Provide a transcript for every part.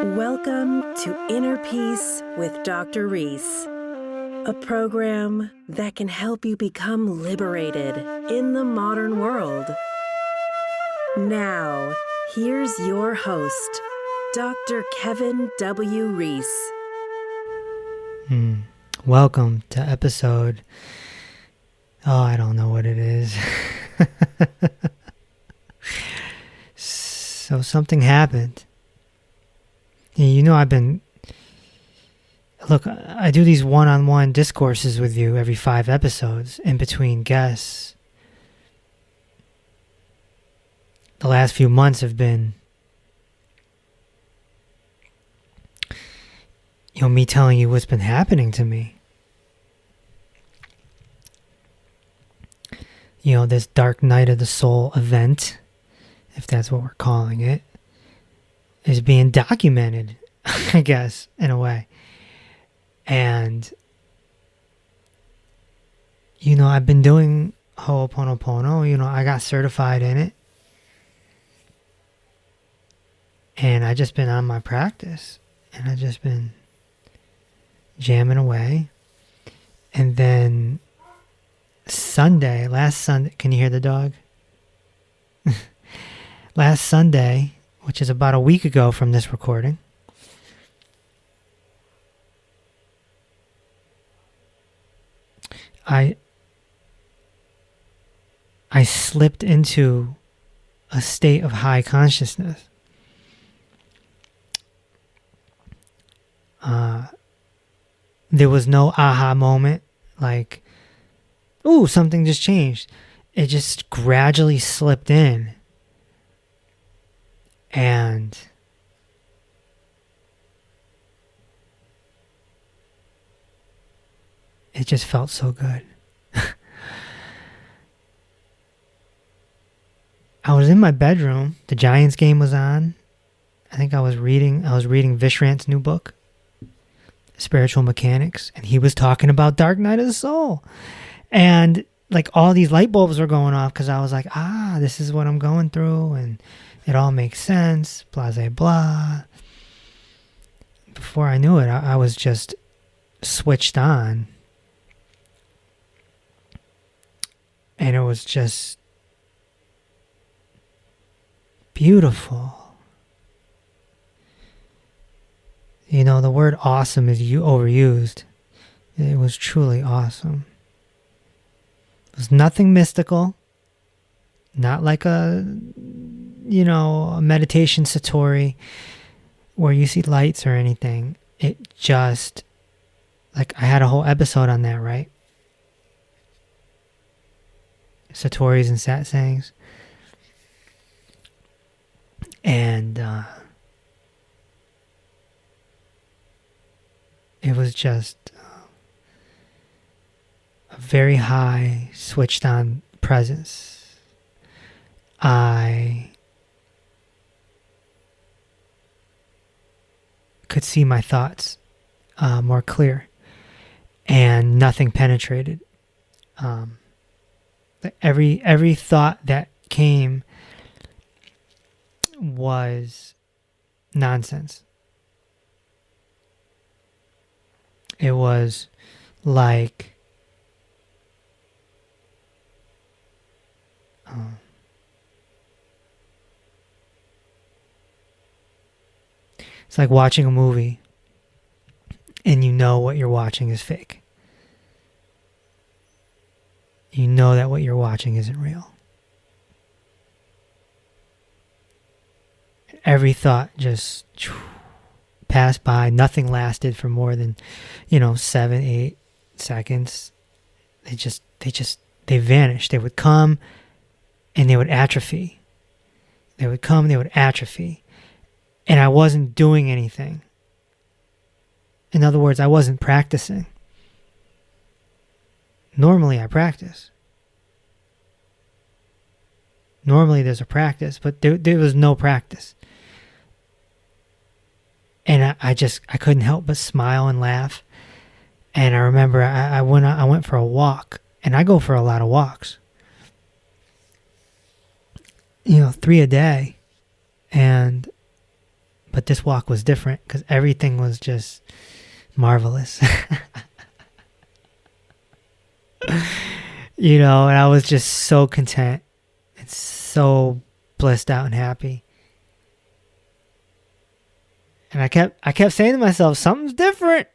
Welcome to Inner Peace with Dr. Reese, a program that can help you become liberated in the modern world. Now, here's your host, Dr. Kevin W. Reese. Welcome to episode, I don't know what it is. So something happened. You know, I do these one-on-one discourses with you every 5 episodes in between guests. The last few months have been, me telling you what's been happening to me. This dark night of the soul event, if that's what we're calling it, is being documented, I guess, in a way. And, I've been doing Ho'oponopono. I got certified in it. And I just been on my practice. And I just been jamming away. And then last Sunday, can you hear the dog? Last Sunday, which is about a week ago from this recording, I slipped into a state of high consciousness. There was no aha moment, like, ooh, something just changed. It just gradually slipped in. And it just felt so good. I was in my bedroom. The Giants game was on. I think I was reading Vishrant's new book, Spiritual Mechanics, and he was talking about Dark Night of the Soul. And like all these light bulbs were going off because I was like, this is what I'm going through, and it all makes sense, blah, blah, blah. Before I knew it, I was just switched on. And it was just beautiful. The word awesome is overused. It was truly awesome. It was nothing mystical. Not like a meditation satori where you see lights or anything. It just, like, I had a whole episode on that, right? Satoris and satsangs. And it was just a very high, switched on presence. I could see my thoughts more clear, and nothing penetrated. Every thought that came was nonsense. It was like it's like watching a movie and you know what you're watching is fake. You know that what you're watching isn't real. Every thought just passed by. Nothing lasted for more than, 7, 8 seconds. They vanished. They would come and they would atrophy. They would come, they would atrophy. And I wasn't doing anything. In other words, I wasn't practicing. Normally I practice. Normally there's a practice, but there was no practice. And I couldn't help but smile and laugh. And I remember I went for a walk, and I go for a lot of walks. 3 a day. And But this walk was different because everything was just marvelous. And I was just so content and so blissed out and happy. And I kept saying to myself, something's different,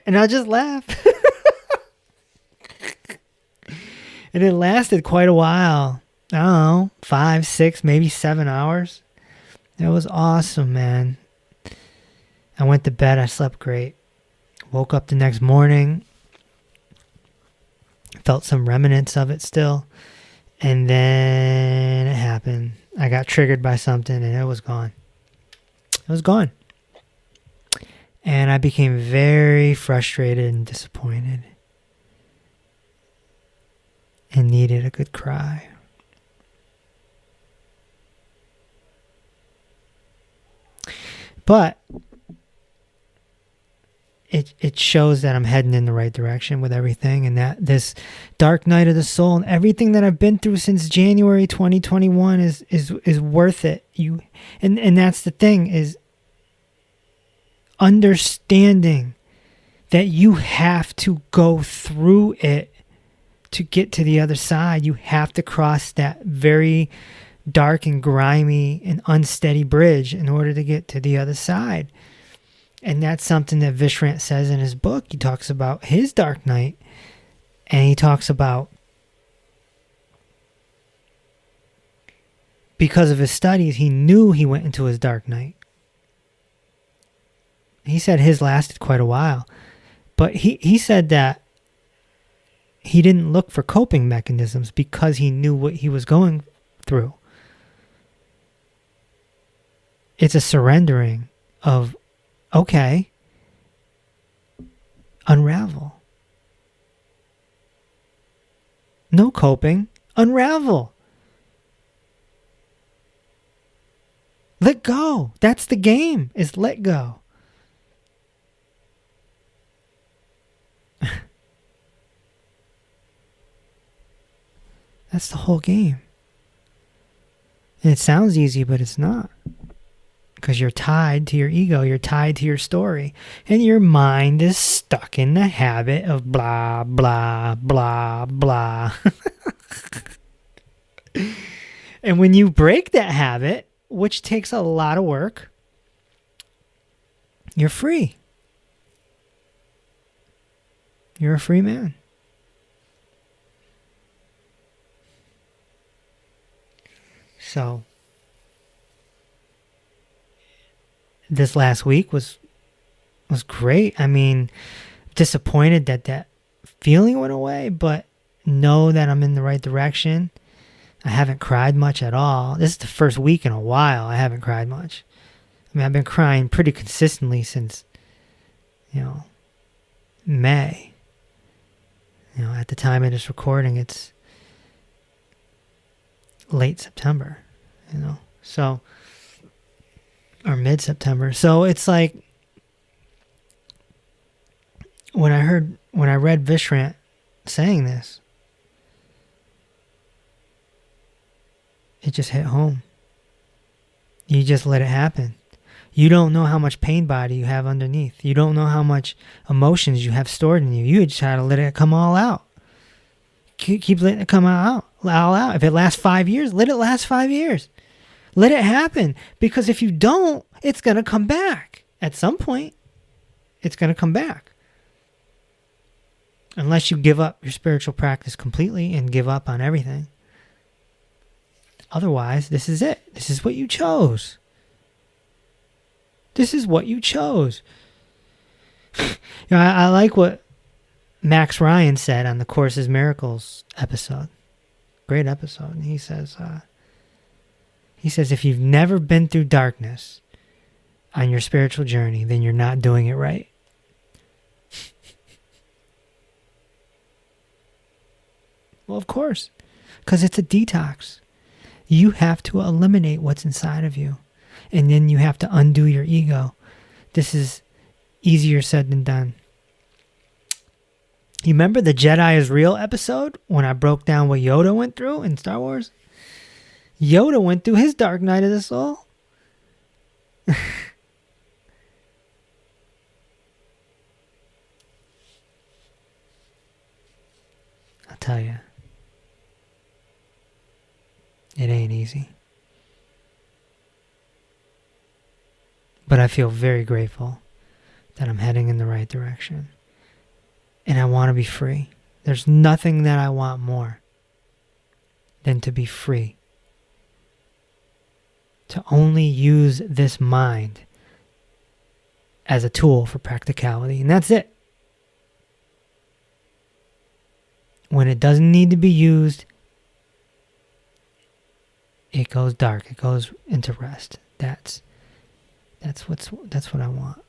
and I just laugh. And it lasted quite a while. I don't know, 5, 6, maybe 7 hours. It was awesome, man. I went to bed, I slept great. Woke up the next morning, felt some remnants of it still, and then it happened. I got triggered by something and it was gone. It was gone. And I became very frustrated and disappointed and needed a good cry. But it shows that I'm heading in the right direction with everything, and that this dark night of the soul and everything that I've been through since January 2021 is worth it. And that's the thing, is understanding that you have to go through it to get to the other side. You have to cross that very dark and grimy and unsteady bridge in order to get to the other side. And that's something that Vishrant says in his book. He talks about his dark night, and he talks about, because of his studies, he knew he went into his dark night. He said his lasted quite a while, but he said that he didn't look for coping mechanisms because he knew what he was going through. It's a surrendering of, okay, unravel. No coping, unravel. Let go. That's the game, is let go. That's the whole game. And it sounds easy, but it's not. Because you're tied to your ego, you're tied to your story, and your mind is stuck in the habit of blah, blah, blah, blah. And when you break that habit, which takes a lot of work, you're free. You're a free man. So this last week was great. I mean, disappointed that feeling went away, but know that I'm in the right direction. I haven't cried much at all. This is the first week in a while I haven't cried much. I mean, I've been crying pretty consistently since, May. At the time of this recording, it's late September, so, or mid-September. So it's like, when I read Vishrant saying this, it just hit home. You just let it happen. You don't know how much pain body you have underneath. You don't know how much emotions you have stored in you. You just try to let it come all out. Keep letting it come all out. If it lasts 5 years, let it last 5 years. Let it happen. Because if you don't, it's going to come back. At some point, it's going to come back. Unless you give up your spiritual practice completely and give up on everything. Otherwise, this is it. This is what you chose. This is what you chose. I like what Max Ryan said on the Course in Miracles episode. Great episode. And he says, if you've never been through darkness on your spiritual journey, then you're not doing it right. Well, of course, because it's a detox. You have to eliminate what's inside of you, and then you have to undo your ego. This is easier said than done. You remember the Jedi is Real episode when I broke down what Yoda went through in Star Wars? Yoda went through his dark night of the soul. I'll tell you, it ain't easy. But I feel very grateful that I'm heading in the right direction. And I want to be free. There's nothing that I want more than to be free. To only use this mind as a tool for practicality. And that's it. When it doesn't need to be used, it goes dark. It goes into rest. That's what I want.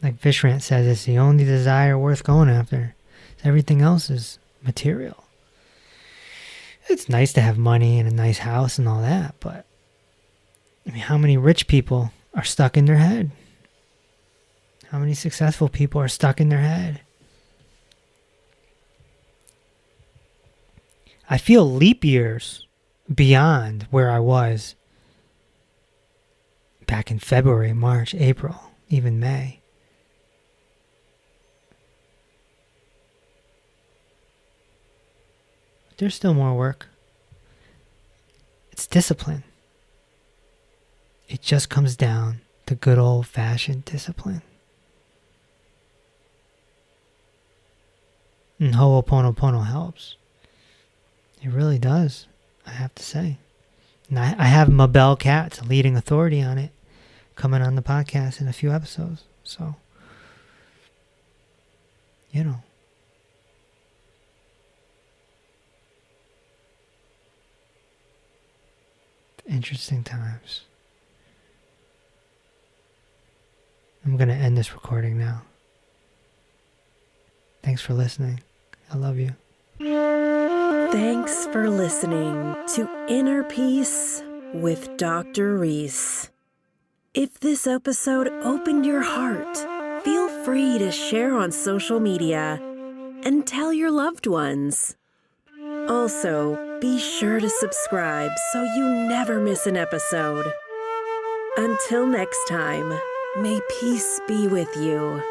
Like Vishrant says, it's the only desire worth going after. Everything else is material. It's nice to have money and a nice house and all that, but I mean, how many rich people are stuck in their head? How many successful people are stuck in their head? I feel leap years beyond where I was back in February, March, April, even May. There's still more work. It's discipline. It just comes down to good old-fashioned discipline. And Ho'oponopono helps. It really does, I have to say. And I have Mabel Katz, leading authority on it, coming on the podcast in a few episodes. So, you know. Interesting times. I'm going to end this recording now. Thanks for listening. I love you. Thanks for listening to Inner Peace with Dr. Reese. If this episode opened your heart, feel free to share on social media and tell your loved ones. Also, be sure to subscribe so you never miss an episode. Until next time, may peace be with you.